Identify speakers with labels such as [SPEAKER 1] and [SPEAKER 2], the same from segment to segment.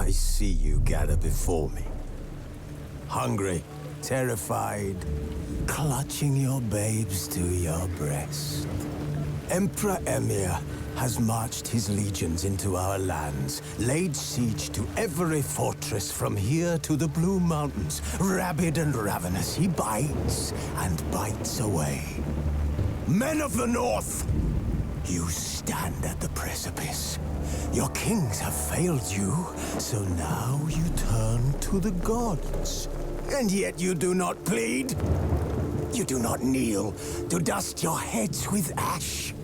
[SPEAKER 1] I see you gather before me. Hungry, terrified, clutching your babes to your breast. Emperor Emir has marched his legions into our lands, laid siege to every fortress from here to the Blue Mountains. Rabid and ravenous, he bites and bites away. Men of the North, you stand at the precipice. Your kings have failed you, so now you turn to the gods. And yet you do not plead. You do not kneel to dust your heads with ash.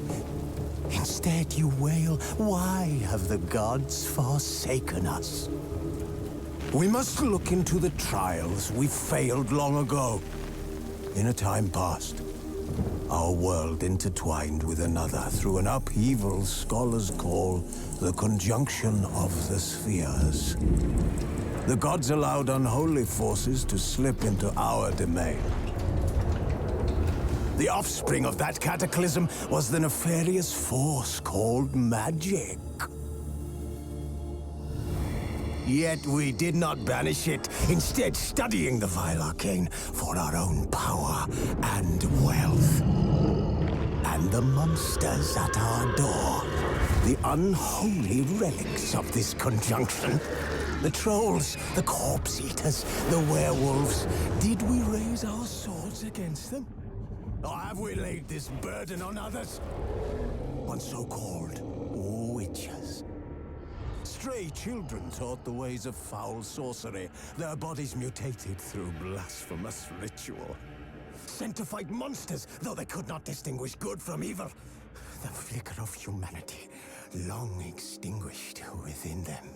[SPEAKER 1] Instead you wail, why have the gods forsaken us? We must look into the trials we failed long ago. In a time past, our world intertwined with another through an upheaval scholars call the conjunction of the spheres. The gods allowed unholy forces to slip into our domain. The offspring of that cataclysm was the nefarious force called magic. Yet we did not banish it, instead studying the vile arcane for our own power and wealth. And the monsters at our door, the unholy relics of this conjunction. The trolls, the corpse eaters, the werewolves. Did we raise our swords against them? Or have we laid this burden on others? On so-called witches. Stray children taught the ways of foul sorcery, their bodies mutated through blasphemous ritual. Sent to fight monsters, though they could not distinguish good from evil. The flicker of humanity, long extinguished within them.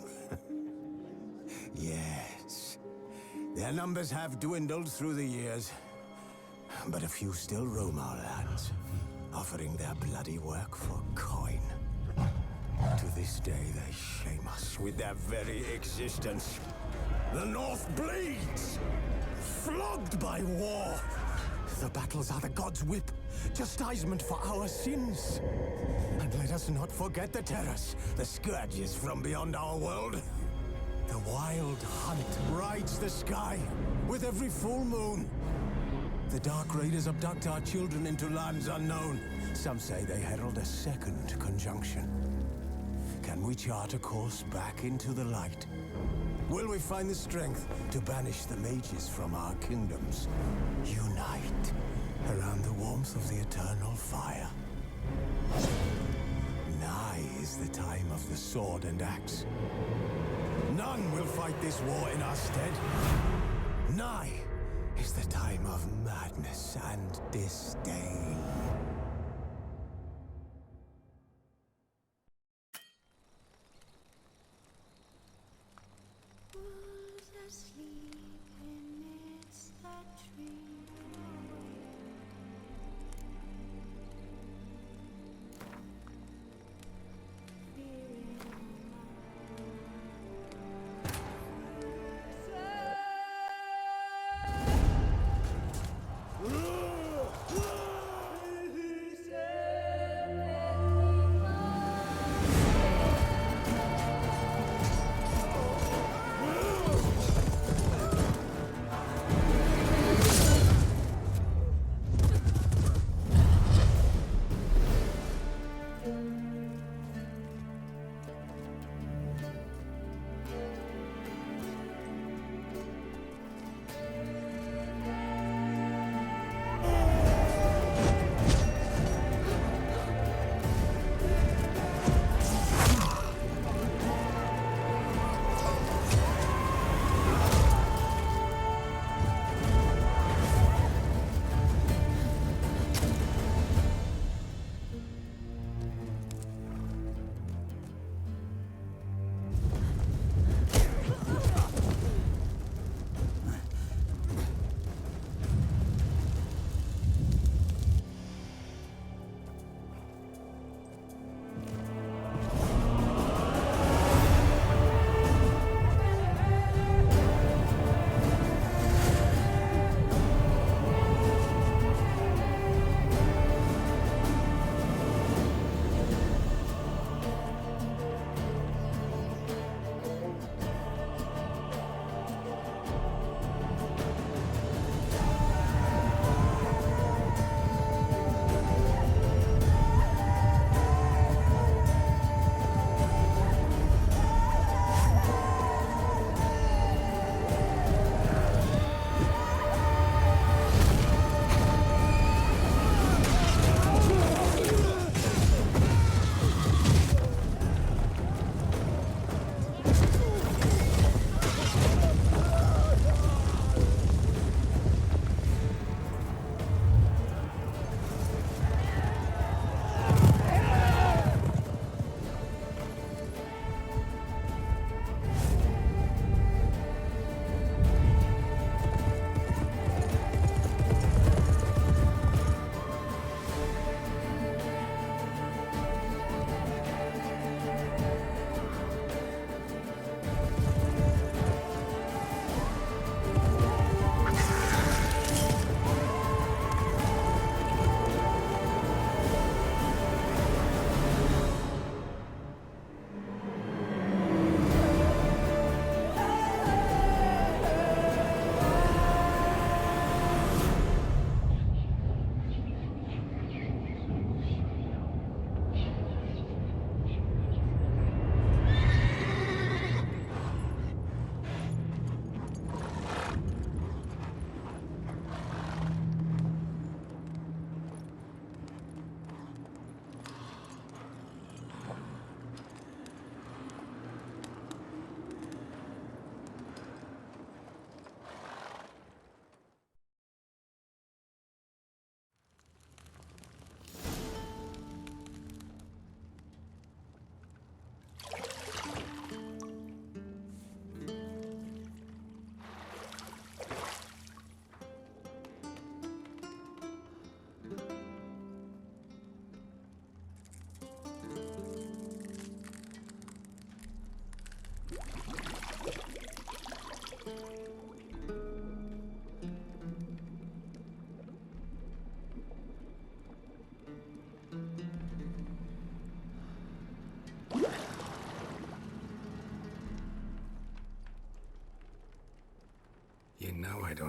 [SPEAKER 1] Yes, their numbers have dwindled through the years. But a few still roam our lands, offering their bloody work for coin. To this day, they shame us with their very existence. The North bleeds, flogged by war. The battles are the gods' whip, chastisement for our sins. And let us not forget the terrors, the scourges from beyond our world. The wild hunt rides the sky with every full moon. The Dark Raiders abduct our children into lands unknown. Some say they herald a second conjunction. Can we chart a course back into the light? Will we find the strength to banish the mages from our kingdoms? Unite around the warmth of the eternal fire. Nigh is the time of the sword and axe. None will fight this war in our stead. Nigh is the time of madness and disdain.
[SPEAKER 2] Who's asleep amidst that tree? Fearing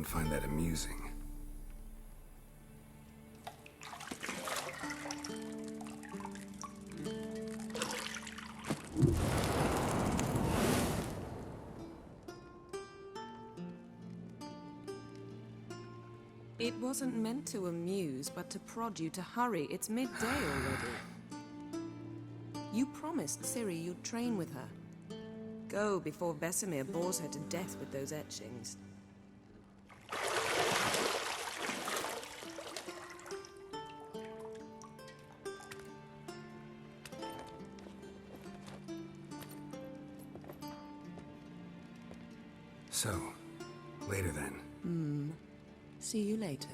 [SPEAKER 3] don't find that amusing.
[SPEAKER 4] It wasn't meant to amuse, but to prod you to hurry. It's midday already. You promised Ciri you'd train with her. Go before Vesemir bores her to death with those etchings.
[SPEAKER 3] So, later then.
[SPEAKER 4] See you later.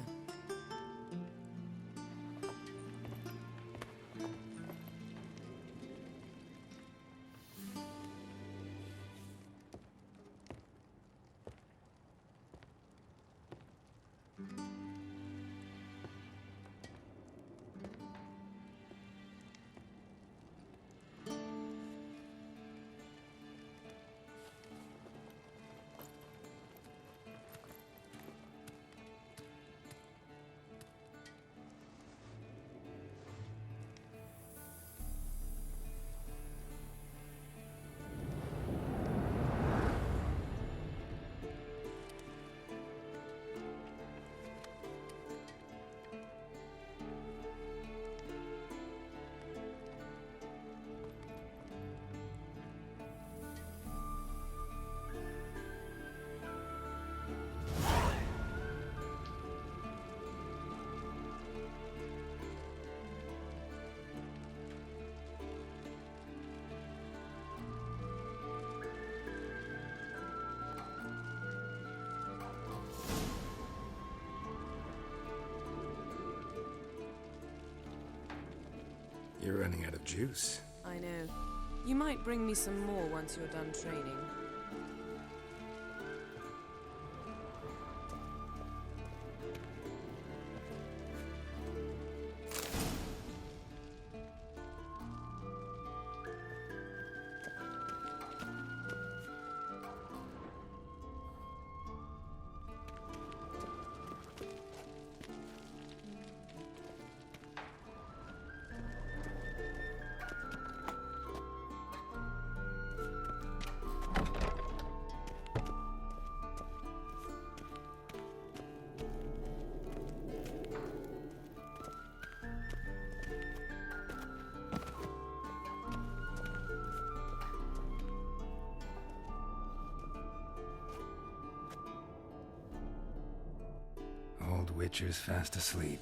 [SPEAKER 3] You're running out of juice.
[SPEAKER 4] I know. You might bring me some more once you're done training.
[SPEAKER 3] Old Witcher's fast asleep.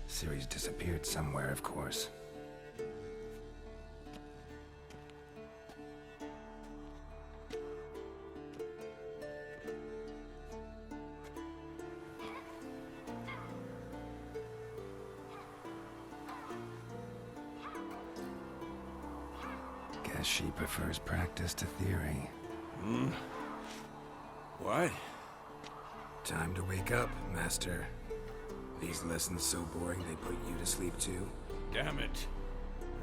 [SPEAKER 3] Ciri's disappeared somewhere, of course. Guess she prefers practice to theory.
[SPEAKER 5] What?
[SPEAKER 3] Time to wake up, Master. These lessons so boring they put you to sleep too?
[SPEAKER 5] Damn it.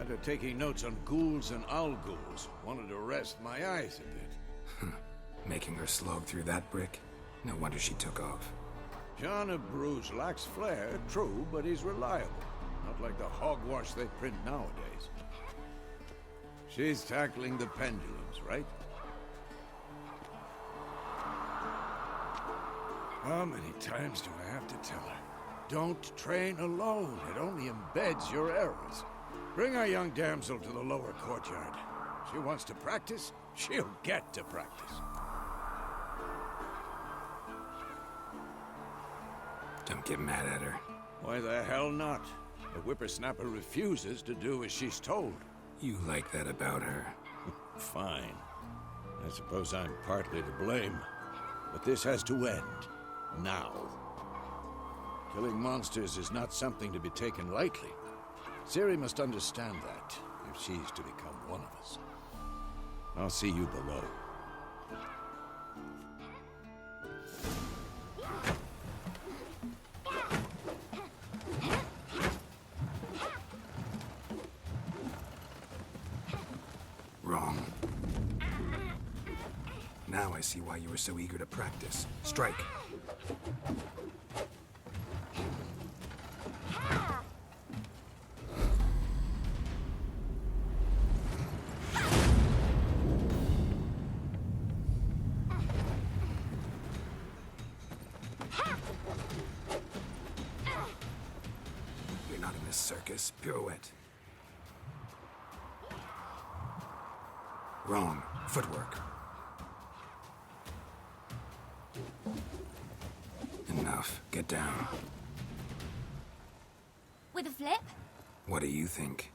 [SPEAKER 5] After taking notes on ghouls and owl-ghouls, wanted to rest my eyes a bit.
[SPEAKER 3] Making her slog through that brick? No wonder she took off.
[SPEAKER 5] John of Bruges lacks flair, true, but he's reliable. Not like the hogwash they print nowadays. She's tackling the pendulums, right? How many times do I have to tell her? Don't train alone. It only embeds your errors. Bring our young damsel to the lower courtyard. She wants to practice, she'll get to practice.
[SPEAKER 3] Don't get mad at her.
[SPEAKER 5] Why the hell not? The whippersnapper refuses to do as she's told.
[SPEAKER 3] You like that about her.
[SPEAKER 5] Fine. I suppose I'm partly to blame. But this has to end. Now. Killing monsters is not something to be taken lightly. Ciri must understand that, if she's to become one of us. I'll see you below.
[SPEAKER 3] Wrong. Now I see why you were so eager to practice. Strike. You're not in this circus. Pirouette. Wrong. Footwork. Enough. Get down.
[SPEAKER 2] With a flip?
[SPEAKER 3] What do you think?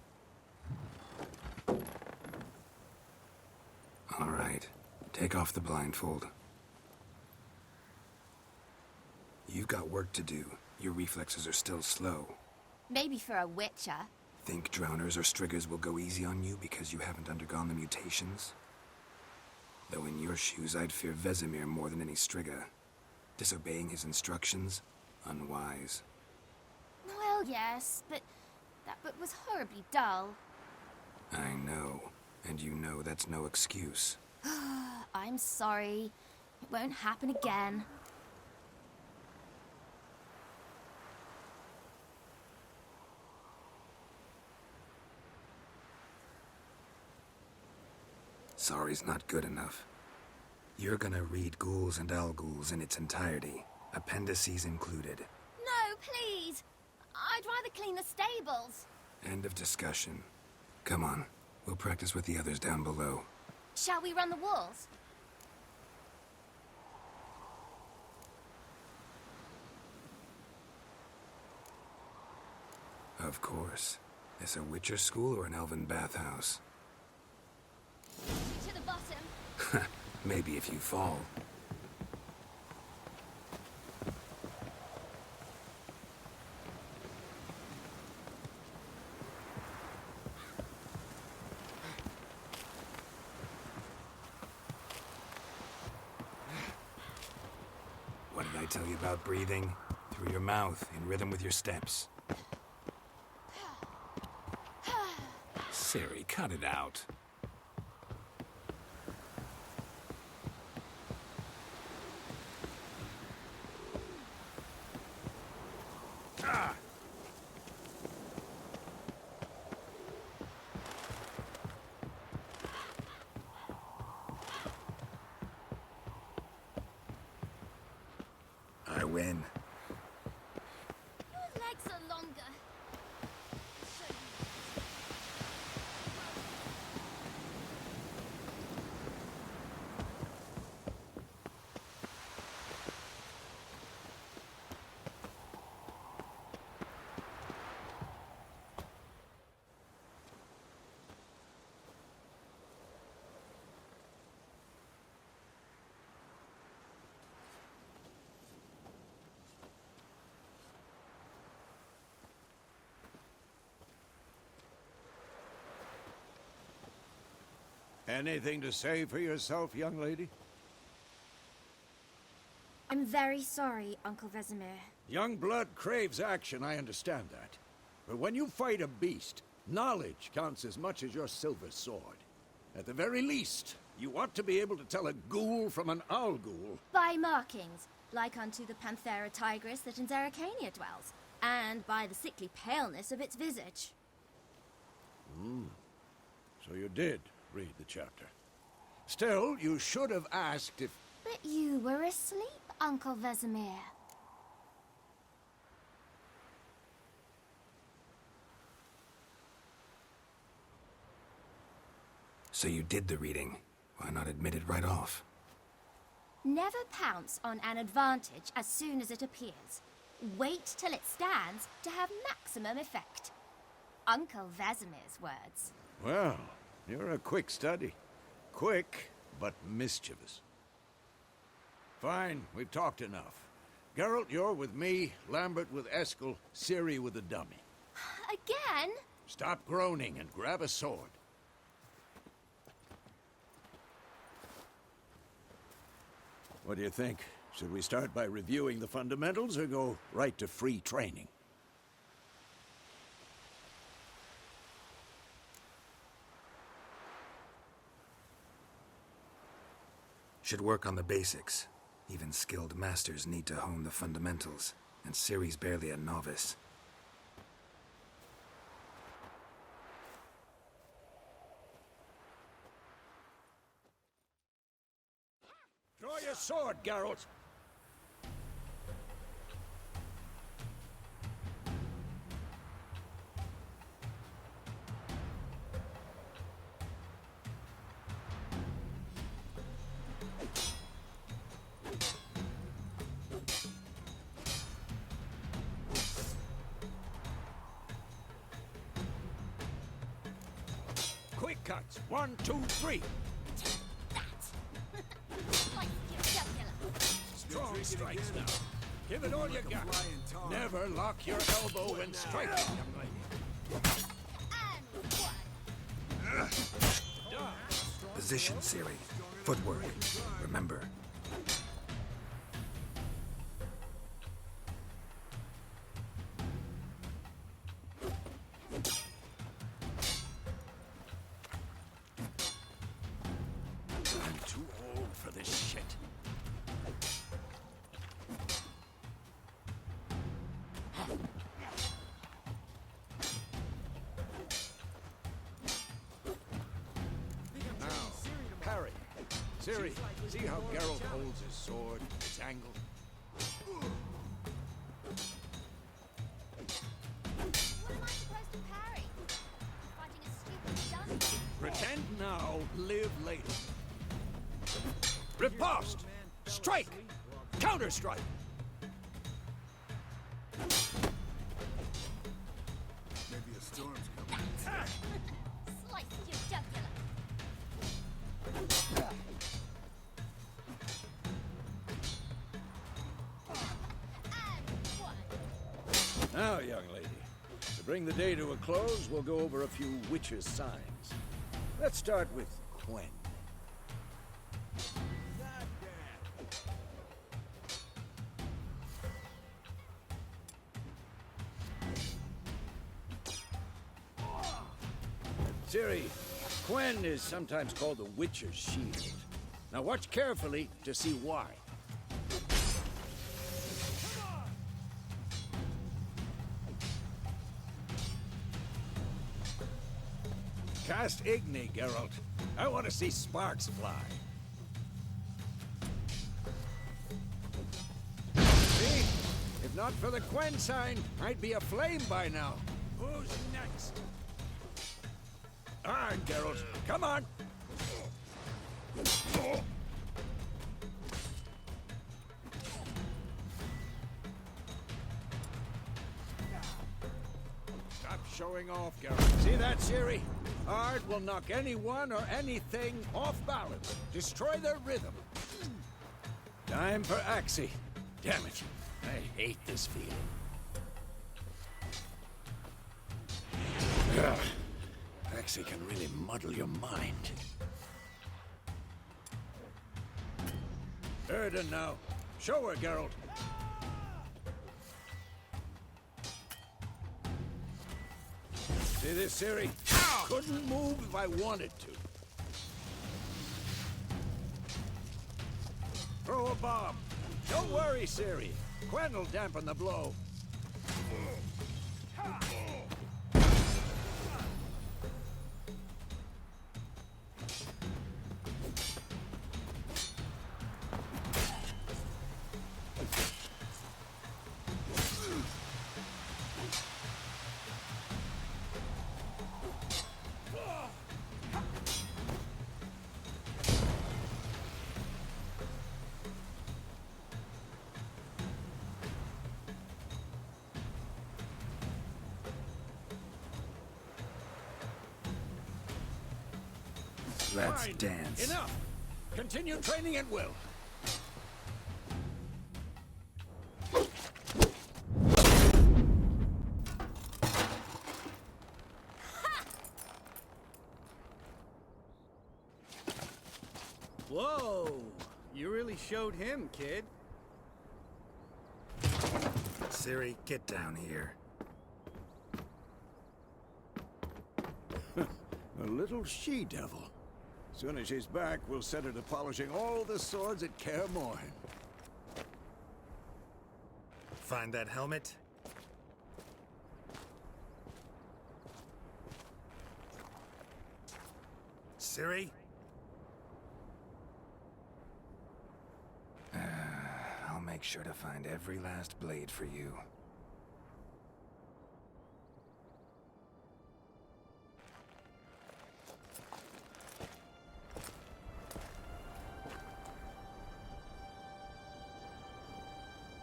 [SPEAKER 3] All right. Take off the blindfold. You've got work to do. Your reflexes are still slow.
[SPEAKER 2] Maybe for a witcher.
[SPEAKER 3] Think drowners or striggers will go easy on you because you haven't undergone the mutations? Though in your shoes, I'd fear Vesemir more than any strigger. Disobeying his instructions? Unwise.
[SPEAKER 2] Well, yes, but that book was horribly dull.
[SPEAKER 3] I know. And you know that's no excuse.
[SPEAKER 2] I'm sorry. It won't happen again.
[SPEAKER 3] Sorry's not good enough. You're gonna read Ghouls and Al-Ghouls in its entirety, appendices included.
[SPEAKER 2] No, please! I'd rather clean the stables.
[SPEAKER 3] End of discussion. Come on, we'll practice with the others down below.
[SPEAKER 2] Shall we run the walls?
[SPEAKER 3] Of course. Is a Witcher school or an elven bathhouse?
[SPEAKER 2] To the bottom.
[SPEAKER 3] Maybe if you fall. What did I tell you about breathing? Through your mouth, in rhythm with your steps. Ciri, cut it out. I win.
[SPEAKER 2] Your legs are longer.
[SPEAKER 5] Anything to say for yourself, young lady?
[SPEAKER 2] I'm very sorry, Uncle Vesemir.
[SPEAKER 5] Young blood craves action, I understand that. But when you fight a beast, knowledge counts as much as your silver sword. At the very least, you ought to be able to tell a ghoul from an owl ghoul.
[SPEAKER 2] By markings, like unto the Panthera tigris that in Zerrikania dwells, and by the sickly paleness of its visage.
[SPEAKER 5] So you did read the chapter. Still, you should have asked if...
[SPEAKER 2] But you were asleep, Uncle Vesemir.
[SPEAKER 3] So you did the reading. Why not admit it right off?
[SPEAKER 2] Never pounce on an advantage as soon as it appears. Wait till it stands to have maximum effect. Uncle Vesemir's words.
[SPEAKER 5] Well, you're a quick study. Quick, but mischievous. Fine, we've talked enough. Geralt, you're with me, Lambert with Eskel, Ciri with the dummy.
[SPEAKER 2] Again?
[SPEAKER 5] Stop groaning and grab a sword. What do you think? Should we start by reviewing the fundamentals or go right to free training?
[SPEAKER 3] Should work on the basics. Even skilled masters need to hone the fundamentals, and Ciri's barely a novice.
[SPEAKER 5] Draw your sword, Geralt! Quick cuts. 1, 2, 3. Strong strikes now. Give it all you got. Never lock your elbow when striking, young lady.
[SPEAKER 3] Position, Ciri. Footwork. Remember.
[SPEAKER 5] I'm too old for this shit. Now, parry. Ciri, see how Geralt holds his sword, its angle?
[SPEAKER 2] What am I supposed to parry? Fighting a stupid dungeon.
[SPEAKER 5] Pretend now, live later. Riposte! Strike! Counter-strike!
[SPEAKER 6] Maybe a storm's coming.
[SPEAKER 2] Slice your jugular. And one.
[SPEAKER 5] Now, young lady, to bring the day to a close, we'll go over a few witches' signs. Let's start with Quen. Ciri, Quen is sometimes called the Witcher's Shield. Now watch carefully to see why. Cast Igni, Geralt. I want to see sparks fly. See? If not for the Quen sign, I'd be aflame by now. Who's next? Aard, Geralt. Come on! Stop showing off, Geralt. See that, Ciri? Aard will knock anyone or anything off balance. Destroy their rhythm. Time for Axii. Damn it. I hate this feeling. Ugh. Axii can really muddle your mind. Yrden now. Show her, Geralt. See this, Ciri? Couldn't move if I wanted to. Throw a bomb. Don't worry, Ciri. Quen will dampen the blow.
[SPEAKER 3] Let's
[SPEAKER 5] Fine.
[SPEAKER 3] dance.
[SPEAKER 5] Enough! Continue training at will.
[SPEAKER 7] Whoa! You really showed him, kid.
[SPEAKER 3] Ciri, get down here.
[SPEAKER 5] A little she-devil. Soon as she's back, we'll set her to polishing all the swords at Kaer Morhen.
[SPEAKER 6] Find that helmet? Ciri?
[SPEAKER 3] I'll make sure to find every last blade for you.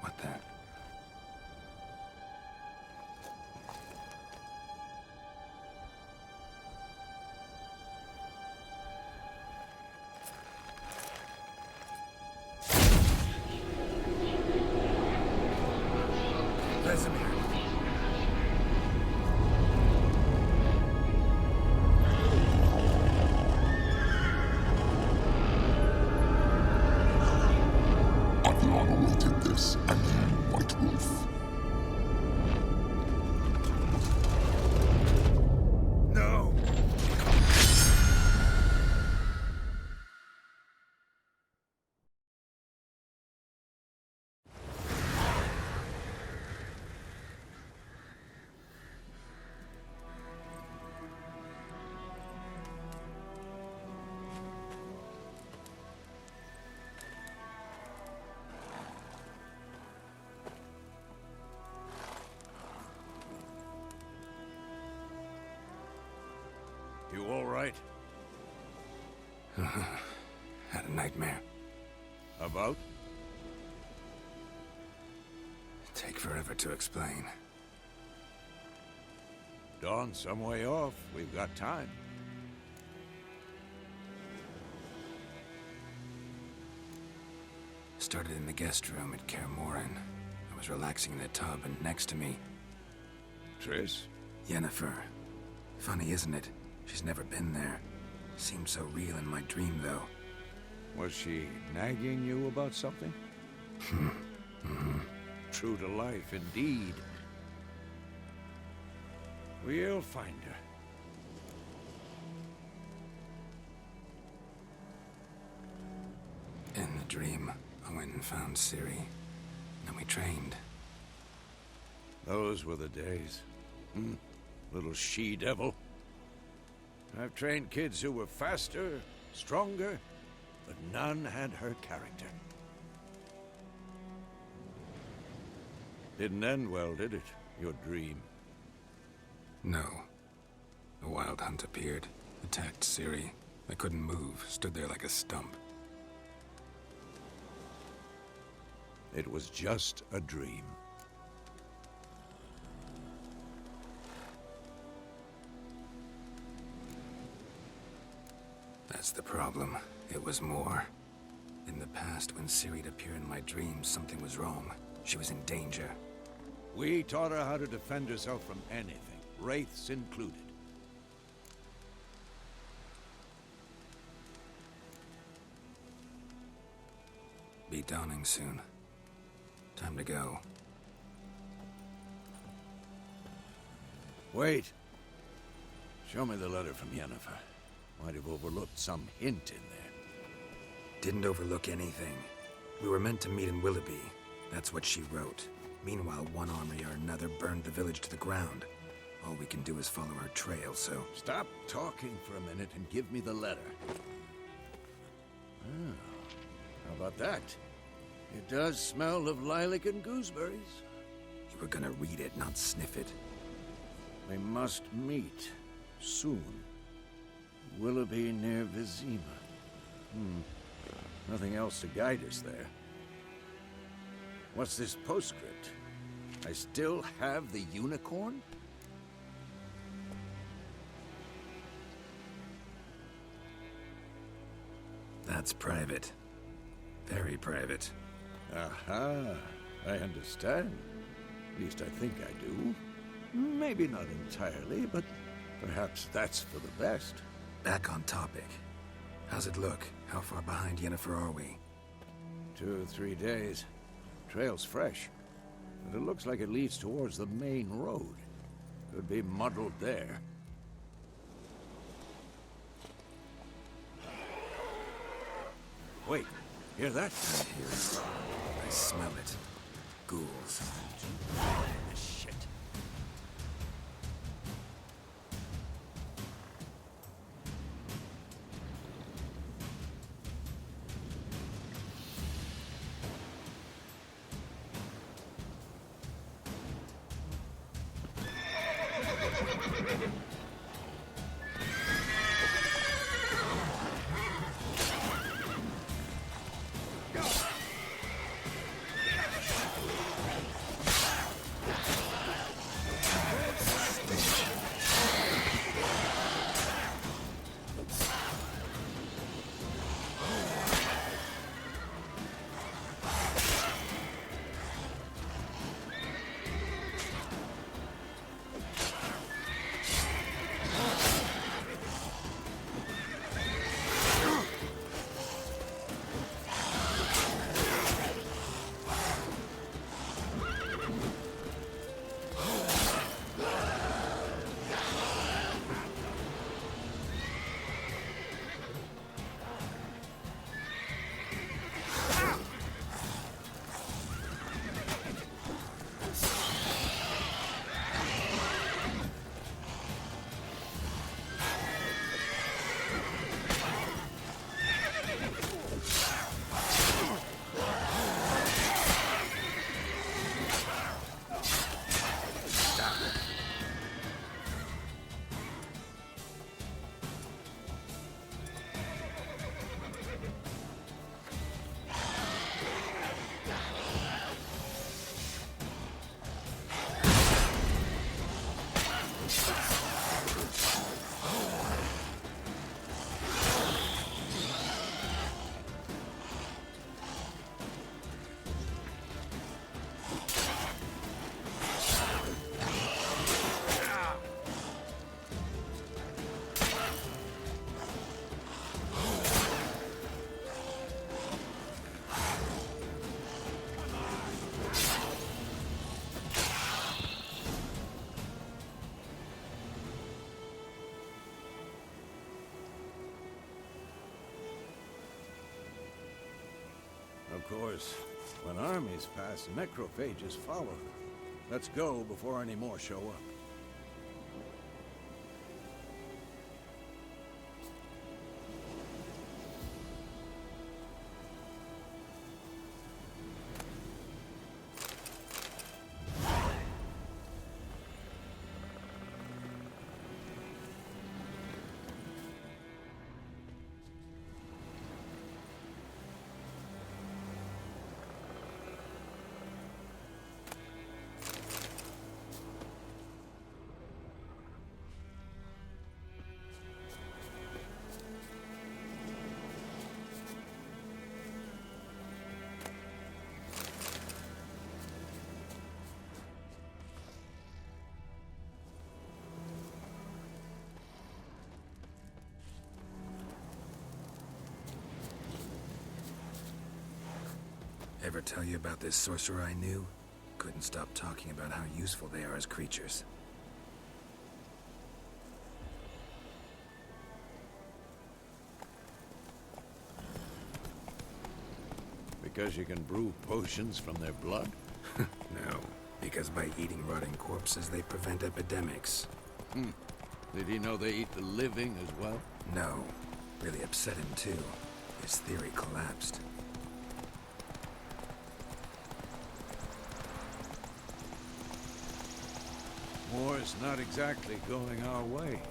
[SPEAKER 3] What the?
[SPEAKER 6] Vesemir.
[SPEAKER 8] Adriana awaited this, and you, White Wolf.
[SPEAKER 6] No!
[SPEAKER 5] You all right?
[SPEAKER 3] Had a nightmare.
[SPEAKER 5] About?
[SPEAKER 3] Take forever to explain.
[SPEAKER 5] Dawn's some way off. We've got time.
[SPEAKER 3] Started in the guest room at Kaer Morhen. I was relaxing in a tub, and next to me,
[SPEAKER 5] Triss?
[SPEAKER 3] Yennefer. Funny, isn't it? She's never been there. Seemed so real in my dream, though.
[SPEAKER 5] Was she nagging you about something? True to life, indeed. We'll find her.
[SPEAKER 3] In the dream, I went and found Ciri. And we trained.
[SPEAKER 5] Those were the days. Little she-devil. I've trained kids who were faster, stronger, but none had her character. Didn't end well, did it? Your dream?
[SPEAKER 3] No. A wild hunt appeared, attacked Ciri. I couldn't move, stood there like a stump.
[SPEAKER 5] It was just a dream.
[SPEAKER 3] That's the problem. It was more. In the past, when Ciri'd appear in my dreams, something was wrong. She was in danger.
[SPEAKER 5] We taught her how to defend herself from anything, wraiths included.
[SPEAKER 3] Be dawning soon. Time to go.
[SPEAKER 5] Wait. Show me the letter from Yennefer. Might have overlooked some hint in there.
[SPEAKER 3] Didn't overlook anything. We were meant to meet in Willoughby. That's what she wrote. Meanwhile, one army or another burned the village to the ground. All we can do is follow her trail, so...
[SPEAKER 5] Stop talking for a minute and give me the letter. How about that? It does smell of lilac and gooseberries.
[SPEAKER 3] You were gonna read it, not sniff it.
[SPEAKER 5] We must meet. Soon. Willoughby near Vizima. Nothing else to guide us there. What's this postscript? I still have the unicorn?
[SPEAKER 3] That's private. Very private.
[SPEAKER 5] Aha, I understand. At least I think I do. Maybe not entirely, but perhaps that's for the best.
[SPEAKER 3] Back on topic. How's it look? How far behind Yennefer are we?
[SPEAKER 5] 2 or 3 days. Trail's fresh, but it looks like it leads towards the main road. Could be muddled there. Wait, hear that?
[SPEAKER 3] I hear it. I smell it. ghouls.
[SPEAKER 5] Shit. Of course, when armies pass, necrophages follow them. Let's go before any more show up.
[SPEAKER 3] Ever tell you about this sorcerer I knew? Couldn't stop talking about how useful they are as creatures.
[SPEAKER 5] Because you can brew potions from their blood?
[SPEAKER 3] No, because by eating rotting corpses, they prevent epidemics.
[SPEAKER 5] Did he know they eat the living as well?
[SPEAKER 3] No, really upset him too. His theory collapsed.
[SPEAKER 5] War's not exactly going our way.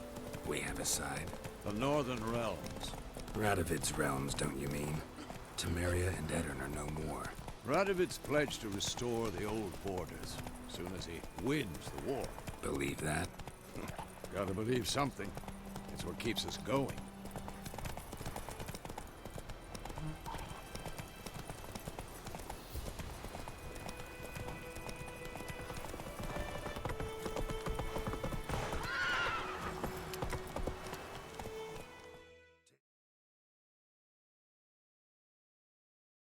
[SPEAKER 3] We have a side.
[SPEAKER 5] The Northern Realms.
[SPEAKER 3] Radovid's realms, don't you mean? Temeria and Yrden are no more.
[SPEAKER 5] Radovid's pledged to restore the old borders, as soon as he wins the war.
[SPEAKER 3] Believe that?
[SPEAKER 5] Gotta believe something. It's what keeps us going.